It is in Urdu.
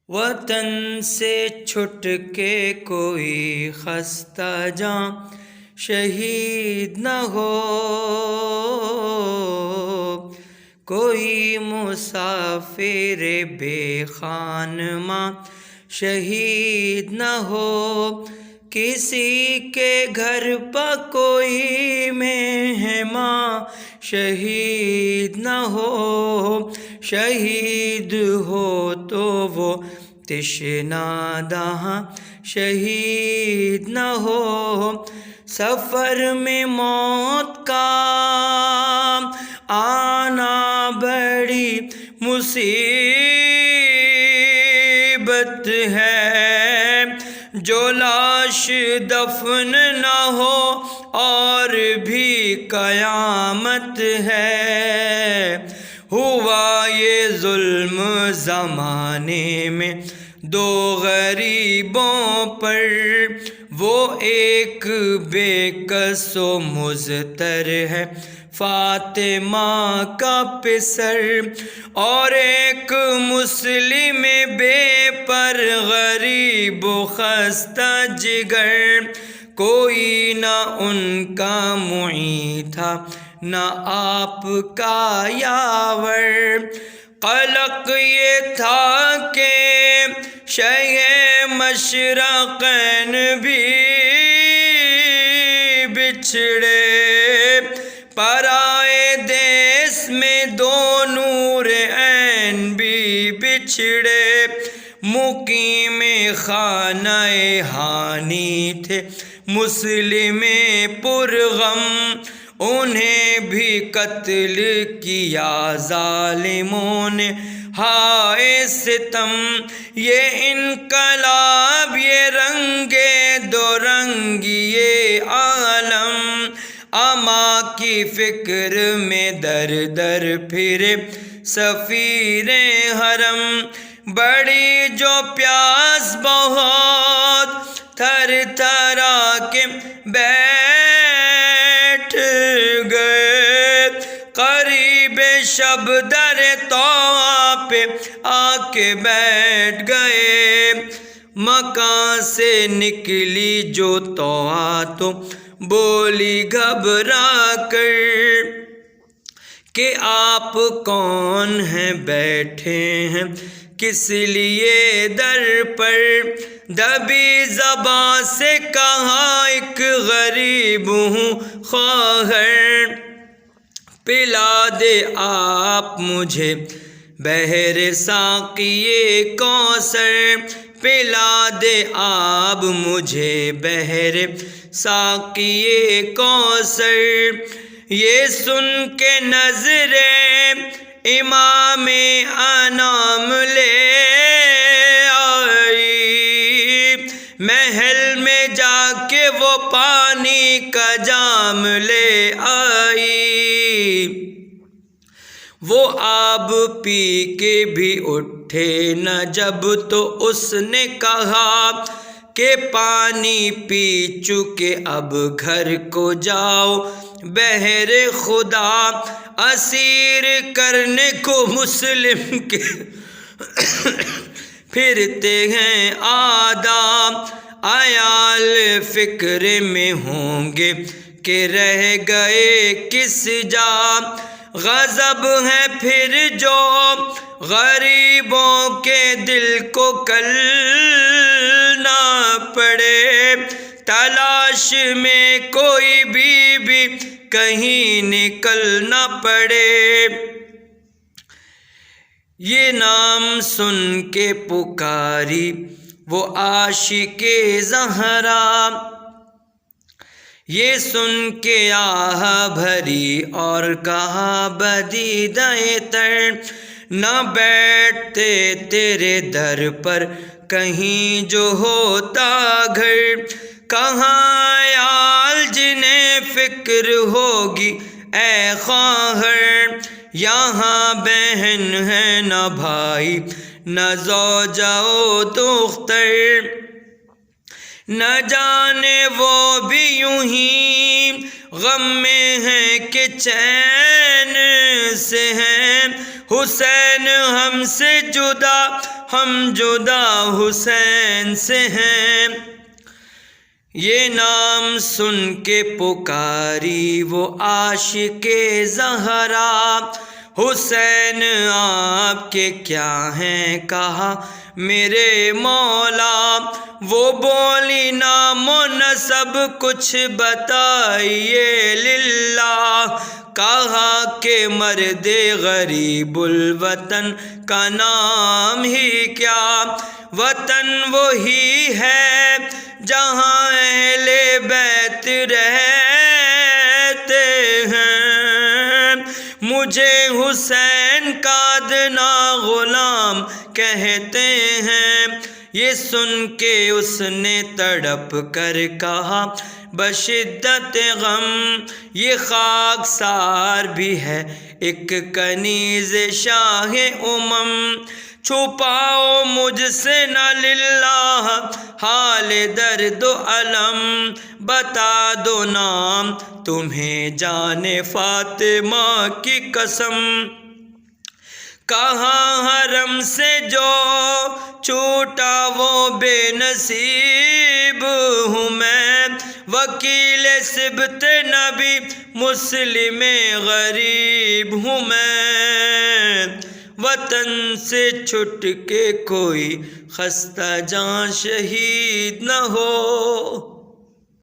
وطن سے چھٹ کے کوئی خستہ جاں شہید نہ ہو، کوئی مسافر بے خانماں شہید نہ ہو، کسی کے گھر پہ کوئی مہمان شہید نہ ہو، شہید ہو تو وہ تشنہ دہاں شہید نہ ہو، سفر میں موت کا آنا بڑی مصیبت ہے، جو لاش دفن نہ ہو اور بھی قیامت ہے۔ ہوا یہ ظلم زمانے میں دو غریبوں پر، وہ ایک بے کس و مضطر ہے فاطمہ کا پسر، اور ایک مسلم بے پر غریب و خستہ جگر، کوئی نہ ان کا معین تھا نہ آپ کا یاور، قلق یہ تھا کہ شہ مشرقین بھی بچھڑے، پرائے دیس میں دو نور عین بھی بچھڑے، مقیم خانہ ہانی تھے مسلم پرغم، انہیں بھی قتل کیا ظالموں نے ہائے ستم، یہ انقلاب یہ رنگے دو رنگی یہ عالم، اما کی فکر میں در در پھرے سفیر حرم، بڑی جو پیاس بہت تھر تھرا کے بیٹھ گئے، قریب شب در طوا پہ آ کے بیٹھ گئے، مکان سے نکلی جو طوا تو بولی گھبرا کر کہ آپ کون ہیں بیٹھے ہیں کس لیے در پر، دبی زباں سے کہا ایک غریب ہوں خواہر، پلا دے آپ مجھے بحر ساقی کوثر، پلا دے آپ مجھے بحر ساقی کوثر، یہ سن کے نظر امام انام لے آئی، محل میں جا کے وہ پانی کا جام لے آئی، وہ آب پی کے بھی اٹھے نہ جب تو اس نے کہا کہ پانی پی چکے اب گھر کو جاؤ، بہر خدا اسیر کرنے کو مسلم کے پھرتے ہیں آداب، عیال فکر میں ہوں گے کہ رہ گئے کس جا، غضب ہے پھر جو غریبوں کے دل کو کل نہ پڑے، تلاش میں کوئی بھی کہیں نکل نہ پڑے، یہ نام سن کے پکاری وہ عاشق زہرا، یہ سن کے آہ بھری اور کہا بدیدہ تر، نہ بیٹھتے تیرے در پر کہیں جو ہوتا گھر، کہاں عیال جنہیں فکر ہوگی اے خواہر، یہاں بہن ہے نہ بھائی نہ زوجہ و دختر، نہ جانے وہ بھی یوں ہی غم میں ہیں کہ چین سے ہیں، حسین ہم سے جدا ہم جدا حسین سے ہیں۔ یہ نام سن کے پکاری وہ عاشق زہرا، حسین آپ کے کیا ہیں کہا میرے مولا، وہ بولی نام و نسب کچھ بتائیے للہ، کہا کہ مرد غریب الوطن کا نام ہی کیا، وطن وہی ہے جہاں اہل بیت رہتے ہیں، مجھے حسین کا ادنا غلام کہتے ہیں۔ یہ سن کے اس نے تڑپ کر کہا بشدت غم، یہ خاکسار بھی ہے ایک کنیز شاہ امم، چھپاؤ مجھ سے نہ للہ حال درد و علم، بتا دو نام تمہیں جان فاطمہ کی قسم، کہاں حرم سے جو چھوٹا وہ بے نصیب ہوں میں، وکیل سبط نبی مسلم غریب ہوں میں، وطن سے چھٹ کے کوئی خستہ جاں شہید نہ ہو۔